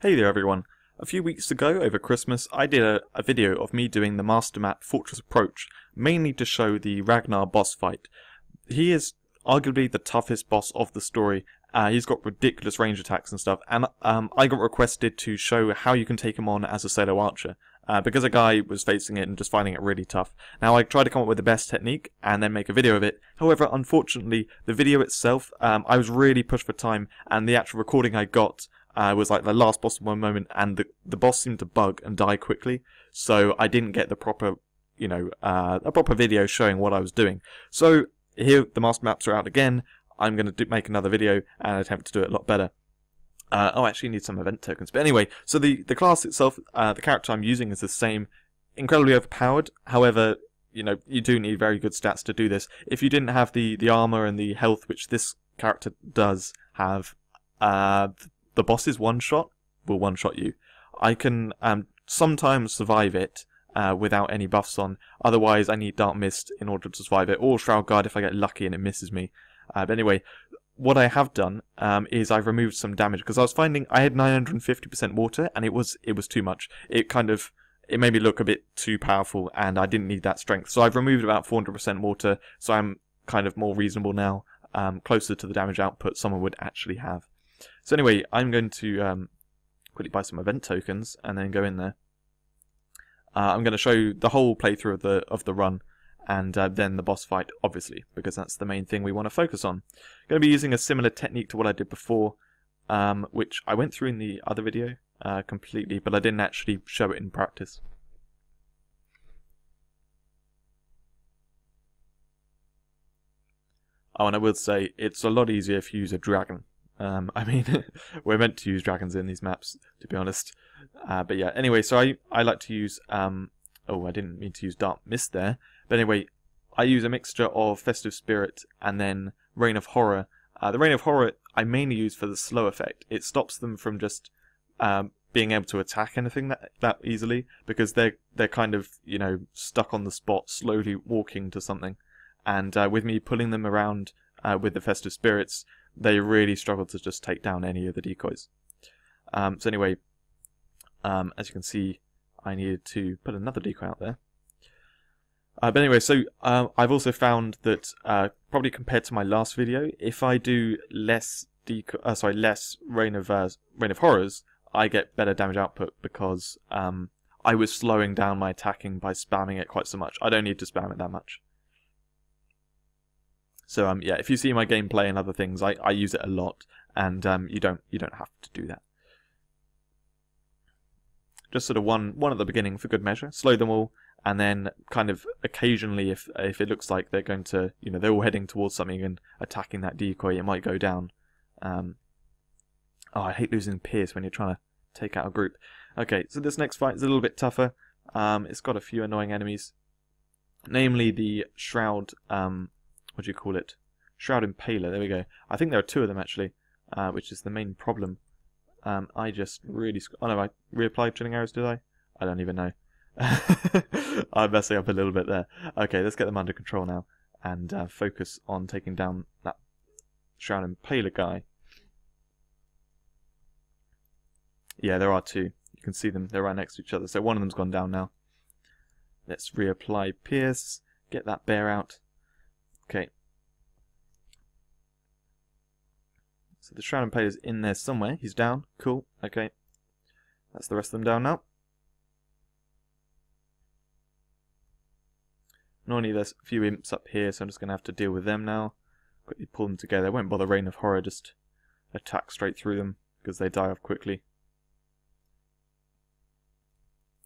Hey there everyone. A few weeks ago, over Christmas, I did a video of me doing the Master Map Fortress Approach, mainly to show the Ragnar boss fight. He is arguably the toughest boss of the story. He's got ridiculous range attacks and stuff, and I got requested to show how you can take him on as a solo archer, because a guy was facing it and just finding it really tough. Now I tried to come up with the best technique and then make a video of it. However, unfortunately, the video itself, I was really pushed for time, and the actual recording I got was like the last possible moment, and the boss seemed to bug and die quickly, so I didn't get the proper, a proper video showing what I was doing. So here the master maps are out again. I'm going to make another video and attempt to do it a lot better. I actually need some event tokens. But anyway, so the class itself, the character I'm using is the same, incredibly overpowered. However, you do need very good stats to do this. If you didn't have the armor and the health, which this character does have, the boss's one-shot will one-shot you. I can sometimes survive it without any buffs on. Otherwise, I need Dark Mist in order to survive it, or Shroud Guard if I get lucky and it misses me. But anyway, what I have done is I've removed some damage, because I was finding I had 950% water, and it was too much. It made me look a bit too powerful, and I didn't need that strength. So I've removed about 400% water, so I'm kind of more reasonable now, closer to the damage output someone would actually have. So anyway, I'm going to quickly buy some event tokens and then go in there. I'm going to show you the whole playthrough of the run, and then the boss fight, obviously, because that's the main thing we want to focus on. I'm going to be using a similar technique to what I did before, which I went through in the other video completely, but I didn't actually show it in practice. Oh, and I will say, it's a lot easier if you use a dragon. I mean, we're meant to use dragons in these maps, to be honest. But yeah, anyway, so I like to use, oh, I didn't mean to use Dark Mist there. But anyway, I use a mixture of Festive Spirit and then Reign of Horror. The Reign of Horror I mainly use for the slow effect. It stops them from just being able to attack anything that easily, because they're kind of, stuck on the spot, slowly walking to something. And with me pulling them around with the Festive Spirits, they really struggle to just take down any of the decoys. So anyway, as you can see, I needed to put another decoy out there. But anyway, so I've also found that probably compared to my last video, if I do less Reign of Horrors, I get better damage output, because I was slowing down my attacking by spamming it quite so much. I don't need to spam it that much. So yeah, if you see my gameplay and other things, I use it a lot, and you don't have to do that. Just sort of one at the beginning for good measure. Slow them all, and then kind of occasionally, if it looks like they're going to, they're all heading towards something and attacking that decoy, it might go down. Oh, I hate losing Pierce when you're trying to take out a group. Okay, so this next fight is a little bit tougher. It's got a few annoying enemies, namely the Shroud. What do you call it? Shroud Impaler, there we go. I think there are two of them actually, which is the main problem. I just really... Oh no, I reapplied Chilling Arrows, did I? I don't even know. I'm messing up a little bit there. Okay, let's get them under control now, and focus on taking down that Shroud Impaler guy. Yeah, there are two. You can see them, they're right next to each other, so one of them's gone down now. Let's reapply Pierce, get that bear out. Okay. So the Shroud Impaler is in there somewhere. He's down. Cool. Okay. That's the rest of them down now. Normally there's a few imps up here, so I'm just going to have to deal with them now. Quickly pull them together. I won't bother Reign of Horror, just attack straight through them, because they die off quickly.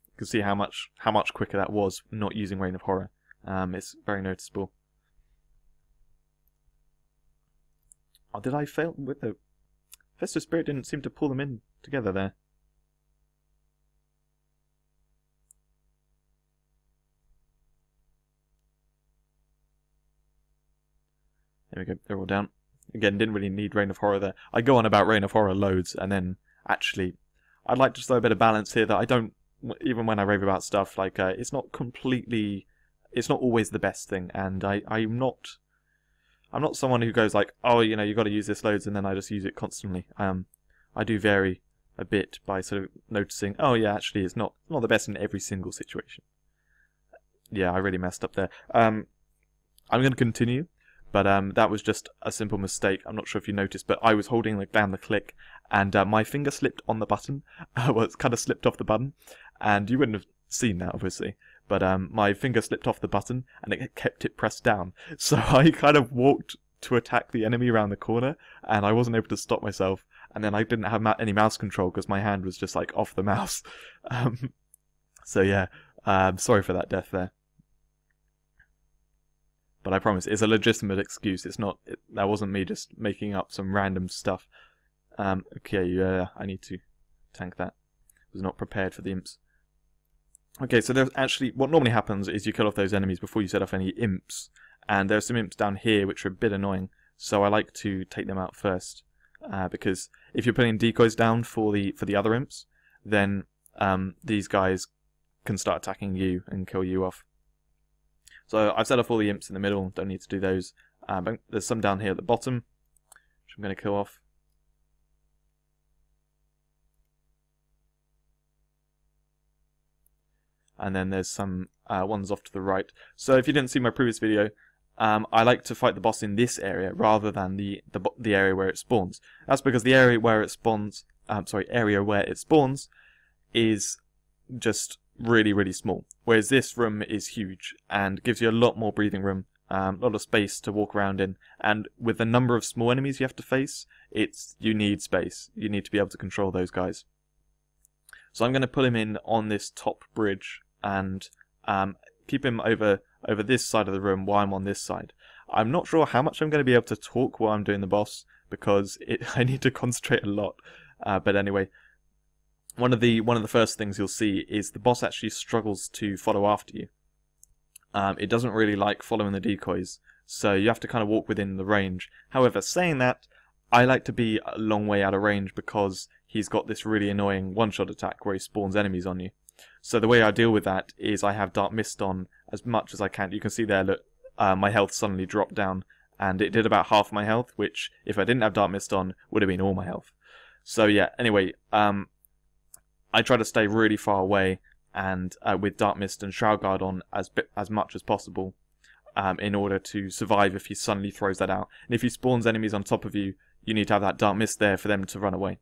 You can see how much quicker that was not using Reign of Horror. It's very noticeable. Oh, did I fail with the... Festive Spirit didn't seem to pull them in together there. There we go, they're all down. Again, didn't really need Reign of Horror there. I go on about Reign of Horror loads, and then actually, I'd like to throw a bit of balance here that I don't, even when I rave about stuff, like, it's not always the best thing, and I'm not someone who goes like, oh, you've got to use this loads, and then I just use it constantly. I do vary a bit by sort of noticing, oh yeah, actually it's not the best in every single situation. Yeah, I really messed up there. I'm going to continue, but that was just a simple mistake. I'm not sure if you noticed, but I was holding like down the click, and my finger slipped on the button. Well, it's kind of slipped off the button, and you wouldn't have seen that obviously. But my finger slipped off the button, and it kept it pressed down. So I kind of walked to attack the enemy around the corner, and I wasn't able to stop myself. And then I didn't have any mouse control because my hand was just like off the mouse. So yeah, sorry for that death there. But I promise, it's a legitimate excuse. It's not. That wasn't me just making up some random stuff. Okay, I need to tank that. I was not prepared for the imps. Okay, so there's actually, what normally happens is you kill off those enemies before you set off any imps. And there's some imps down here which are a bit annoying. So I like to take them out first. Because if you're putting decoys down for the other imps, then these guys can start attacking you and kill you off. So I've set off all the imps in the middle, don't need to do those. But there's some down here at the bottom, which I'm going to kill off. And then there's some ones off to the right. So if you didn't see my previous video, I like to fight the boss in this area rather than the area where it spawns. That's because the area where it spawns, is just really small. Whereas this room is huge and gives you a lot more breathing room, a lot of space to walk around in. And with the number of small enemies you have to face, you need space. You need to be able to control those guys. So I'm going to put him in on this top bridge and keep him over this side of the room while I'm on this side. I'm not sure how much I'm going to be able to talk while I'm doing the boss because I need to concentrate a lot. But anyway, one of the first things you'll see is the boss actually struggles to follow after you. It doesn't really like following the decoys, so you have to kind of walk within the range. However, saying that, I like to be a long way out of range because he's got this really annoying one-shot attack where he spawns enemies on you. So the way I deal with that is I have Dark Mist on as much as I can. You can see there, look, my health suddenly dropped down, and it did about half my health, which, if I didn't have Dark Mist on, would have been all my health. So yeah, anyway, I try to stay really far away, and with Dark Mist and Shroud Guard on as much as possible, in order to survive if he suddenly throws that out. And if he spawns enemies on top of you, you need to have that Dark Mist there for them to run away.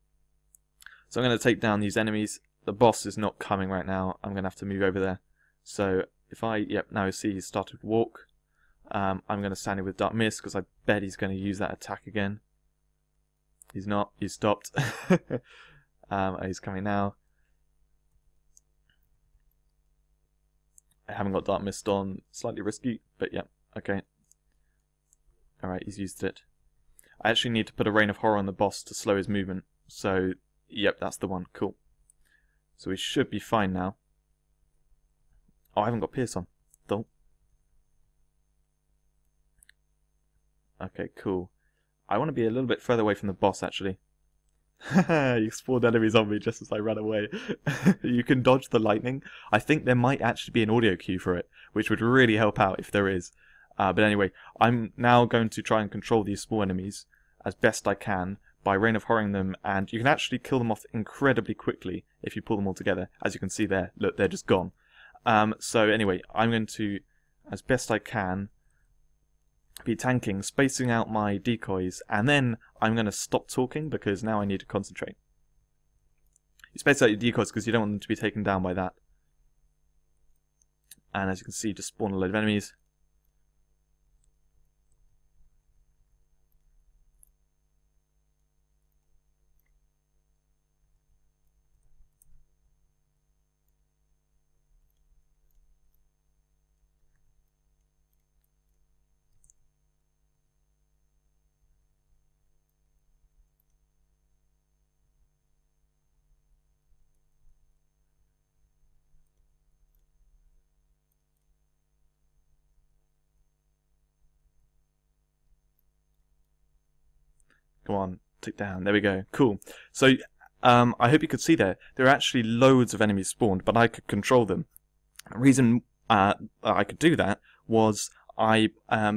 So I'm going to take down these enemies. The boss is not coming right now. I'm going to have to move over there. So if now you see he's started to walk. I'm going to stand here with Dark Mist because I bet he's going to use that attack again. He's not. He's stopped. He's coming now. I haven't got Dark Mist on. Slightly risky, but yeah. Okay. Alright, he's used it. I actually need to put a Reign of Horror on the boss to slow his movement. So, yep, that's the one. Cool. So we should be fine now. Oh, I haven't got Pierce on. Don't. Okay, cool. I want to be a little bit further away from the boss, actually. You spawned enemies on me just as I ran away. You can dodge the lightning. I think there might actually be an audio cue for it, which would really help out if there is. But anyway, I'm now going to try and control these small enemies as best I can by Reign of Horroring them, and you can actually kill them off incredibly quickly if you pull them all together. As you can see there, look, they're just gone. So anyway, I'm going to, as best I can, be tanking, spacing out my decoys, and then I'm going to stop talking because now I need to concentrate. You space out your decoys because you don't want them to be taken down by that. And as you can see, just spawn a load of enemies. Come on, tick down. There we go. Cool. So, I hope you could see there. There are actually loads of enemies spawned, but I could control them. The reason I could do that was I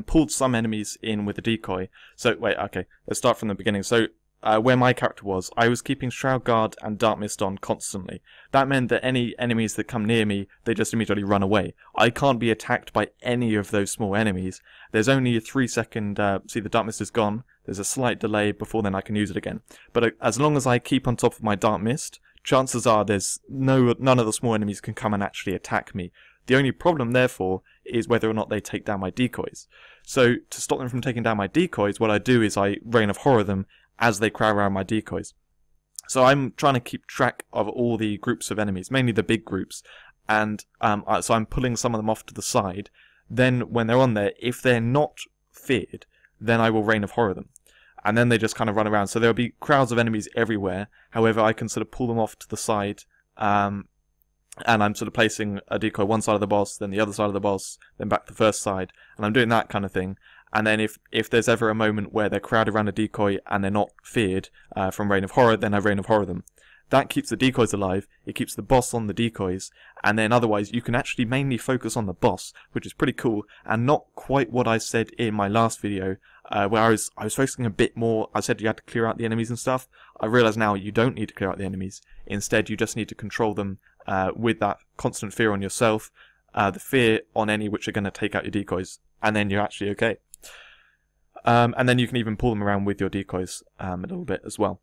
pulled some enemies in with a decoy. So, wait, okay. Let's start from the beginning. So, where my character was, I was keeping Shroud Guard and Dark Mist on constantly. That meant that any enemies that come near me, they just immediately run away. I can't be attacked by any of those small enemies. There's only a 3-second, see the Dark Mist is gone, there's a slight delay before then I can use it again. But as long as I keep on top of my Dark Mist, chances are there's none of the small enemies can come and actually attack me. The only problem, therefore, is whether or not they take down my decoys. So, to stop them from taking down my decoys, what I do is I Reign of Horror them as they crowd around my decoys. So I'm trying to keep track of all the groups of enemies, mainly the big groups, and so I'm pulling some of them off to the side. Then, when they're on there, if they're not feared, then I will Reign of Horror them. And then they just kind of run around. So there'll be crowds of enemies everywhere. However, I can sort of pull them off to the side, and I'm sort of placing a decoy one side of the boss, then the other side of the boss, then back to the first side, and I'm doing that kind of thing. And then if there's ever a moment where they're crowded around a decoy and they're not feared from Reign of Horror, then I Reign of Horror them. That keeps the decoys alive, it keeps the boss on the decoys, and then otherwise you can actually mainly focus on the boss, which is pretty cool, and not quite what I said in my last video, where I was focusing a bit more. I said you had to clear out the enemies and stuff. I realise now you don't need to clear out the enemies. Instead, you just need to control them with that constant fear on yourself, the fear on any which are going to take out your decoys, and then you're actually okay. And then you can even pull them around with your decoys a little bit as well.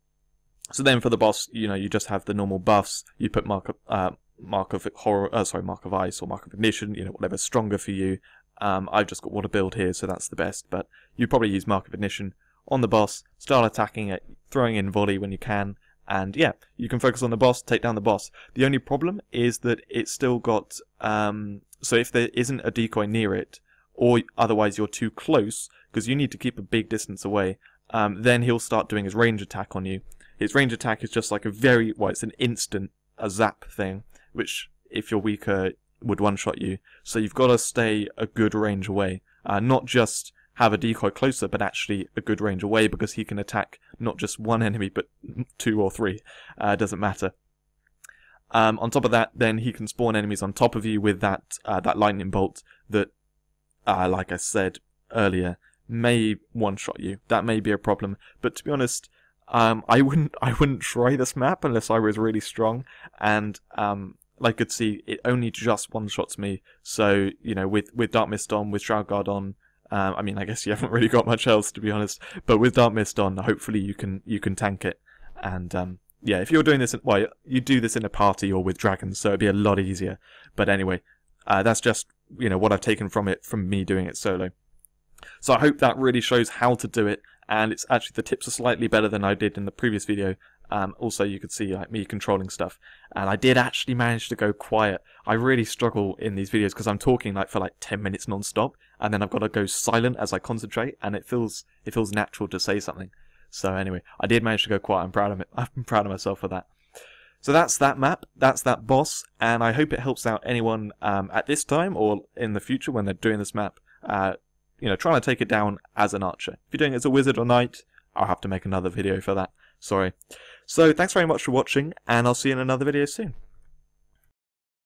So then for the boss, you just have the normal buffs. You put mark of horror, mark of ice or mark of ignition, whatever's stronger for you. I've just got water build here, so that's the best. But you probably use mark of ignition on the boss, start attacking it, throwing in volley when you can, and yeah, you can focus on the boss, take down the boss. The only problem is that it's still got, so if there isn't a decoy near it, or otherwise you're too close, because you need to keep a big distance away, then he'll start doing his range attack on you. His range attack is just like it's an instant, a zap thing, which, if you're weaker, would one-shot you. So you've got to stay a good range away. Not just have a decoy closer, but actually a good range away, because he can attack not just one enemy, but 2 or 3. Doesn't matter. On top of that, then he can spawn enemies on top of you with that lightning bolt that, like I said earlier, may one-shot you. That may be a problem, but to be honest, I wouldn't try this map unless I was really strong, and like you could see, it only just one-shots me. So with Dark Mist on, with Shroud Guard on, I mean, I guess you haven't really got much else, to be honest. But with Dark Mist on, hopefully you can tank it. And yeah, if you're doing this, you do this in a party or with dragons, so it'd be a lot easier. But anyway, that's just what I've taken from me doing it solo. So I hope that really shows how to do it, and it's actually, the tips are slightly better than I did in the previous video. Also, you could see me controlling stuff, and I did actually manage to go quiet. I really struggle in these videos because I'm talking for 10 minutes non-stop, and then I've got to go silent as I concentrate, and it feels natural to say something. So anyway, I did manage to go quiet. I'm proud of it. I'm proud of myself for that. So that's that map, that's that boss, and I hope it helps out anyone at this time or in the future when they're doing this map. Trying to take it down as an archer. If you're doing it as a wizard or knight, I'll have to make another video for that. Sorry. So thanks very much for watching, and I'll see you in another video soon.